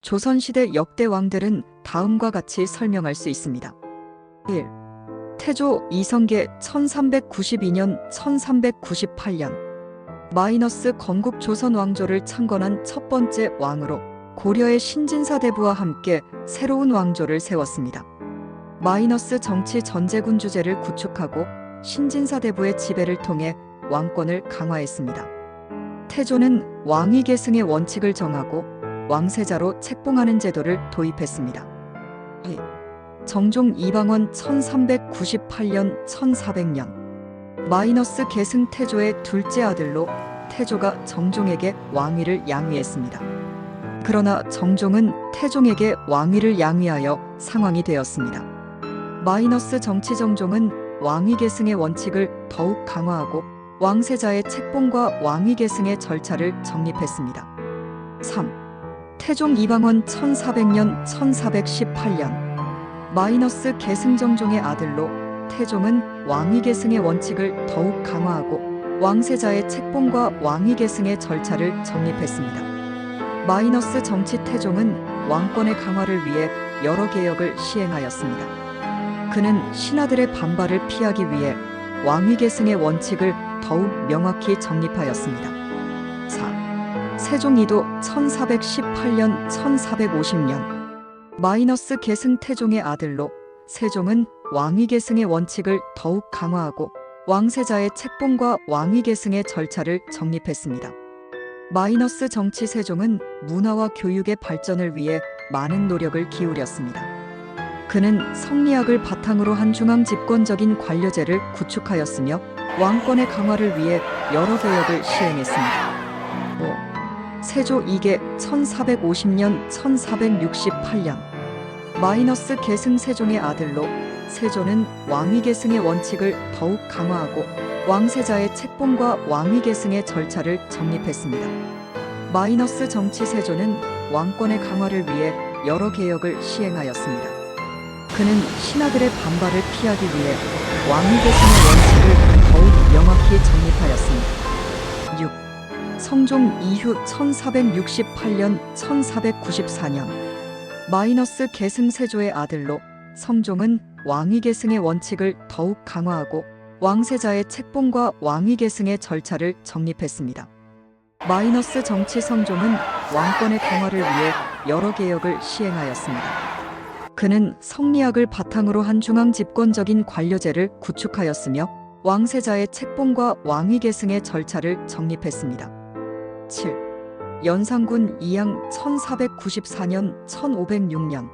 조선시대 역대 왕들은 다음과 같이 설명할 수 있습니다. 1. 태조 이성계 1392년 1398년 마이너스 건국 조선 왕조를 창건한 첫 번째 왕으로 고려의 신진사대부와 함께 새로운 왕조를 세웠습니다. 마이너스 정치 전제군 주제를 구축하고 신진사대부의 지배를 통해 왕권을 강화했습니다. 태조는 왕위 계승의 원칙을 정하고 왕세자로 책봉하는 제도를 도입했습니다. 2. 정종 이방원 1398년 1400년 마이너스 계승 태조의 둘째 아들로 태조가 정종에게 왕위를 양위했습니다. 그러나 정종은 태종에게 왕위를 양위하여 상왕이 되었습니다. 마이너스 정치 정종은 왕위 계승의 원칙을 더욱 강화하고 왕세자의 책봉과 왕위 계승의 절차를 정립했습니다. 3. 태종 이방원 1400년 1418년 마이너스 계승 정종의 아들로 태종은 왕위 계승의 원칙을 더욱 강화하고 왕세자의 책봉과 왕위 계승의 절차를 정립했습니다. 마이너스 정치 태종은 왕권의 강화를 위해 여러 개혁을 시행하였습니다. 그는 신하들의 반발을 피하기 위해 왕위 계승의 원칙을 더욱 명확히 정립하였습니다. 4. 세종 이도 1418년 1450년 마이너스 계승 태종의 아들로 세종은 왕위 계승의 원칙을 더욱 강화하고 왕세자의 책봉과 왕위 계승의 절차를 정립했습니다. 마이너스 정치 세종은 문화와 교육의 발전을 위해 많은 노력을 기울였습니다. 그는 성리학을 바탕으로 한 중앙 집권적인 관료제를 구축하였으며 왕권의 강화를 위해 여러 개혁을 시행했습니다. 5. 세조 2계 1450년 1468년 마이너스 계승 세종의 아들로 세조는 왕위 계승의 원칙을 더욱 강화하고 왕세자의 책봉과 왕위 계승의 절차를 정립했습니다. 마이너스 정치 세조는 왕권의 강화를 위해 여러 개혁을 시행하였습니다. 그는 신하들의 반발을 피하기 위해 왕위 계승의 원칙을 더욱 명확히 정립하였습니다. 6. 성종 이후 1468년 1494년 마이너스 계승 세조의 아들로 성종은 왕위 계승의 원칙을 더욱 강화하고 왕세자의 책봉과 왕위 계승의 절차를 정립했습니다. 마이너스 정치 성종은 왕권의 강화를 위해 여러 개혁을 시행하였습니다. 그는 성리학을 바탕으로 한 중앙 집권적인 관료제를 구축하였으며 왕세자의 책봉과 왕위 계승의 절차를 정립했습니다. 7. 연산군 이양 1494년 1506년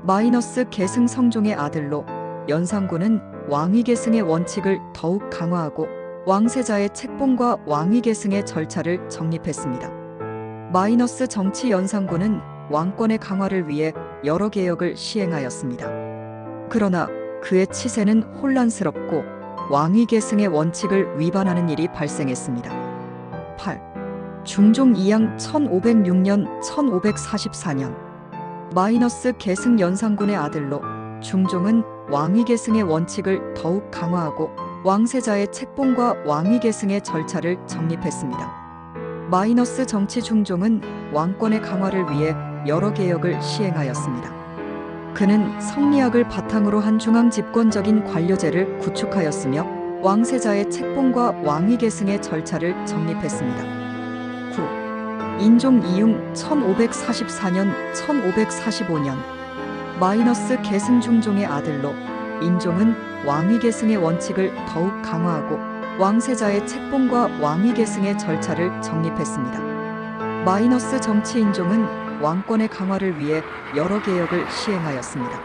마이너스 계승 성종의 아들로 연산군은 왕위 계승의 원칙을 더욱 강화하고 왕세자의 책봉과 왕위 계승의 절차를 정립했습니다. 마이너스 정치 연산군은 왕권의 강화를 위해 여러 개혁을 시행하였습니다. 그러나 그의 치세는 혼란스럽고 왕위 계승의 원칙을 위반하는 일이 발생했습니다. 8. 중종 이양 1506년 1544년 마이너스 계승 연산군의 아들로 중종은 왕위 계승의 원칙을 더욱 강화하고 왕세자의 책봉과 왕위 계승의 절차를 정립했습니다. 마이너스 정치 중종은 왕권의 강화를 위해 여러 개혁을 시행하였습니다. 그는 성리학을 바탕으로 한 중앙 집권적인 관료제를 구축하였으며 왕세자의 책봉과 왕위 계승의 절차를 정립했습니다. 9. 인종 이융 1544년 1545년 마이너스 계승 중종의 아들로 인종은 왕위 계승의 원칙을 더욱 강화하고 왕세자의 책봉과 왕위 계승의 절차를 정립했습니다. 마이너스 정치 인종은 왕권의 강화를 위해 여러 개혁을 시행하였습니다.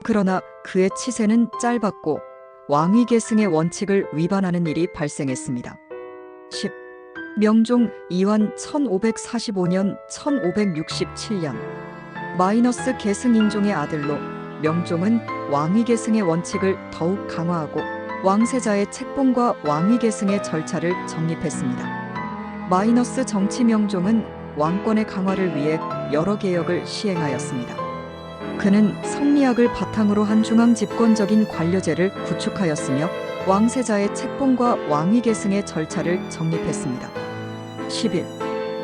그러나 그의 치세는 짧았고 왕위 계승의 원칙을 위반하는 일이 발생했습니다. 10. 명종 이완 1545년 1567년 마이너스 계승 인종의 아들로 명종은 왕위 계승의 원칙을 더욱 강화하고 왕세자의 책봉과 왕위 계승의 절차를 정립했습니다. 마이너스 정치 명종은 왕권의 강화를 위해 여러 개혁을 시행하였습니다. 그는 성리학을 바탕으로 한 중앙 집권적인 관료제를 구축하였으며 왕세자의 책봉과 왕위 계승의 절차를 정립했습니다. 11.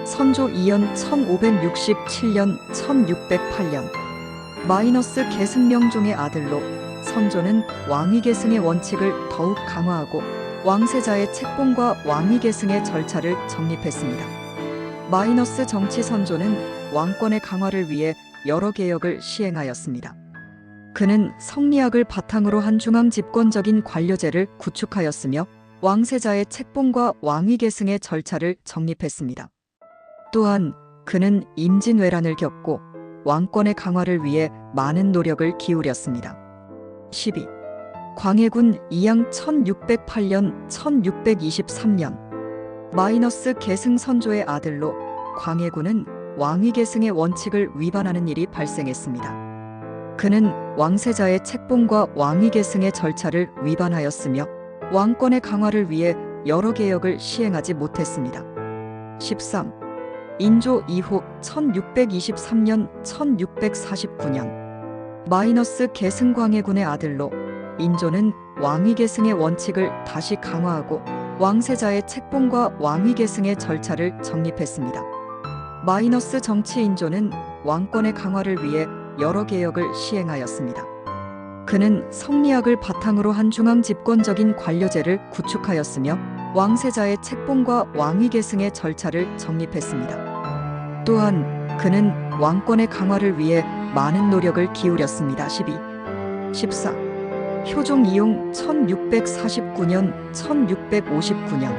선조 2년 1567년 1608년 마이너스 계승명종의 아들로 선조는 왕위계승의 원칙을 더욱 강화하고 왕세자의 책봉과 왕위계승의 절차를 정립했습니다. 마이너스 정치 선조는 왕권의 강화를 위해 여러 개혁을 시행하였습니다. 그는 성리학을 바탕으로 한 중앙집권적인 관료제를 구축하였으며 왕세자의 책봉과 왕위계승의 절차를 정립했습니다. 또한 그는 임진왜란을 겪고 왕권의 강화를 위해 많은 노력을 기울였습니다. 12. 광해군 이양 1608년 1623년 마이너스 계승 선조의 아들로 광해군은 왕위계승의 원칙을 위반하는 일이 발생했습니다. 그는 왕세자의 책봉과 왕위계승의 절차를 위반하였으며 왕권의 강화를 위해 여러 개혁을 시행하지 못했습니다. 13. 인조 이후 1623년 1649년 마이너스 계승 광해군의 아들로 인조는 왕위계승의 원칙을 다시 강화하고 왕세자의 책봉과 왕위계승의 절차를 정립했습니다. 마이너스 정치 인조는 왕권의 강화를 위해 여러 개혁을 시행하였습니다. 그는 성리학을 바탕으로 한 중앙집권적인 관료제를 구축하였으며 왕세자의 책봉과 왕위계승의 절차를 정립했습니다. 또한 그는 왕권의 강화를 위해 많은 노력을 기울였습니다. 12. 14. 효종 이용 1649년 1659년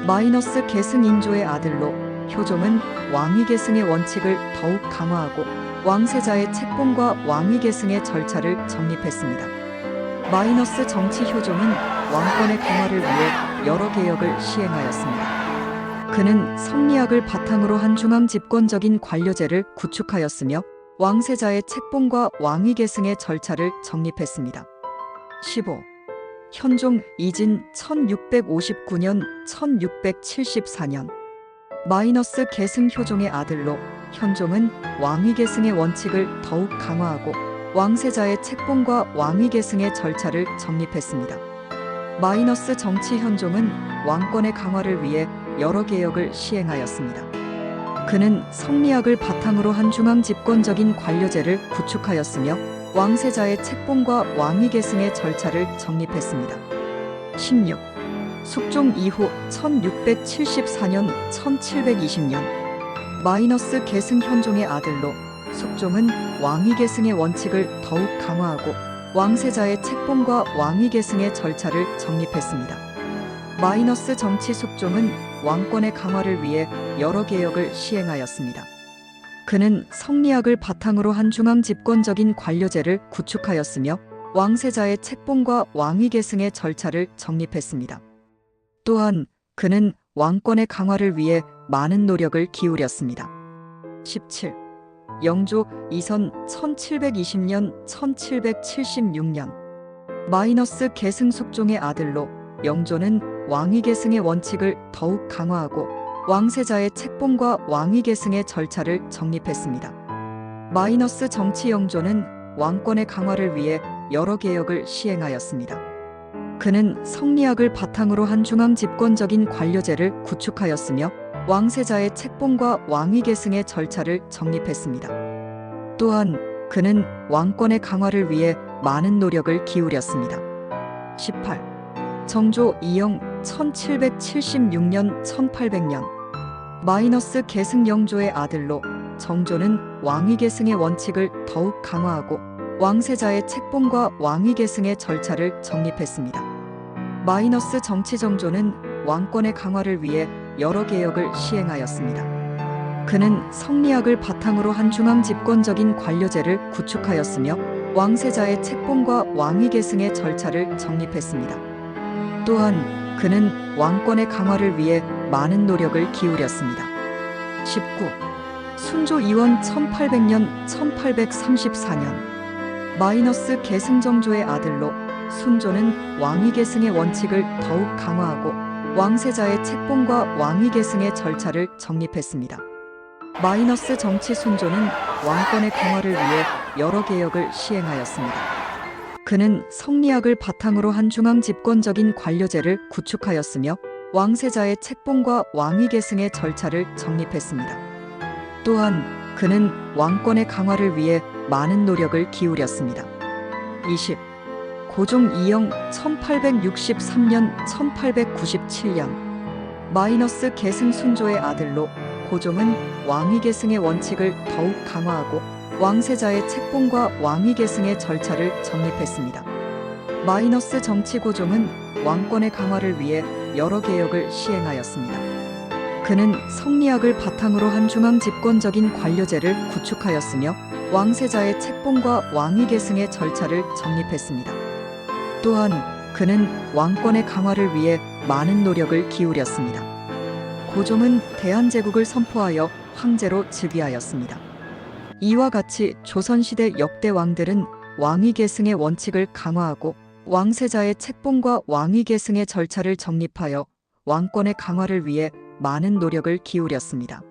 마이너스 계승 인조의 아들로 효종은 왕위계승의 원칙을 더욱 강화하고 왕세자의 책봉과 왕위계승의 절차를 정립했습니다. 마이너스 정치 효종은 왕권의 강화를 위해 여러 개혁을 시행하였습니다. 그는 성리학을 바탕으로 한 중앙집권적인 관료제를 구축하였으며 왕세자의 책봉과 왕위계승의 절차를 정립했습니다. 15. 현종 이진 1659년 1674년 마이너스 계승 효종의 아들로 현종은 왕위계승의 원칙을 더욱 강화하고 왕세자의 책봉과 왕위계승의 절차를 정립했습니다. 마이너스 정치 현종은 왕권의 강화를 위해 여러 개혁을 시행하였습니다. 그는 성리학을 바탕으로 한 중앙집권적인 관료제를 구축하였으며 왕세자의 책봉과 왕위계승의 절차를 정립했습니다. 16. 숙종 이후 1674년 1720년 마이너스 계승 현종의 아들로 숙종은 왕위계승의 원칙을 더욱 강화하고 왕세자의 책봉과 왕위계승의 절차를 정립했습니다. 마이너스 정치 숙종은 왕권의 강화를 위해 여러 개혁을 시행하였습니다. 그는 성리학을 바탕으로 한 중앙집권적인 관료제를 구축하였으며 왕세자의 책봉과 왕위계승의 절차를 정립했습니다. 또한 그는 왕권의 강화를 위해 많은 노력을 기울였습니다. 17. 영조 이선 1720년 1776년 마이너스 계승 숙종의 아들로 영조는 왕위계승의 원칙을 더욱 강화하고 왕세자의 책봉과 왕위계승의 절차를 정립했습니다. 마이너스 정치 영조는 왕권의 강화를 위해 여러 개혁을 시행하였습니다. 그는 성리학을 바탕으로 한 중앙집권적인 관료제를 구축하였으며 왕세자의 책봉과 왕위계승의 절차를 정립했습니다. 또한 그는 왕권의 강화를 위해 많은 노력을 기울였습니다. 18. 정조 이영 1776년 1800년 마이너스 계승 영조의 아들로 정조는 왕위계승의 원칙을 더욱 강화하고 왕세자의 책봉과 왕위계승의 절차를 정립했습니다. 마이너스 정치 정조는 왕권의 강화를 위해 여러 개혁을 시행하였습니다. 그는 성리학을 바탕으로 한 중앙집권적인 관료제를 구축하였으며 왕세자의 책봉과 왕위계승의 절차를 정립했습니다. 또한 그는 왕권의 강화를 위해 많은 노력을 기울였습니다. 19. 순조 이원 1800년 1834년 마이너스 계승정조의 아들로 순조는 왕위계승의 원칙을 더욱 강화하고 왕세자의 책봉과 왕위계승의 절차를 정립했습니다. 마이너스 정치 순조는 왕권의 강화를 위해 여러 개혁을 시행하였습니다. 그는 성리학을 바탕으로 한 중앙집권적인 관료제를 구축하였으며 왕세자의 책봉과 왕위 계승의 절차를 정립했습니다. 또한 그는 왕권의 강화를 위해 많은 노력을 기울였습니다. 20. 고종 이영 1863년 1897년 마이너스 계승 순조의 아들로 고종은 왕위 계승의 원칙을 더욱 강화하고 왕세자의 책봉과 왕위 계승의 절차를 정립했습니다. 마이너스 정치 고종은 왕권의 강화를 위해 여러 개혁을 시행하였습니다. 그는 성리학을 바탕으로 한 중앙 집권적인 관료제를 구축하였으며 왕세자의 책봉과 왕위 계승의 절차를 정립했습니다. 또한 그는 왕권의 강화를 위해 많은 노력을 기울였습니다. 고종은 대한제국을 선포하여 황제로 즉위하였습니다. 이와 같이 조선시대 역대 왕들은 왕위 계승의 원칙을 강화하고 왕세자의 책봉과 왕위 계승의 절차를 정립하여 왕권의 강화를 위해 많은 노력을 기울였습니다.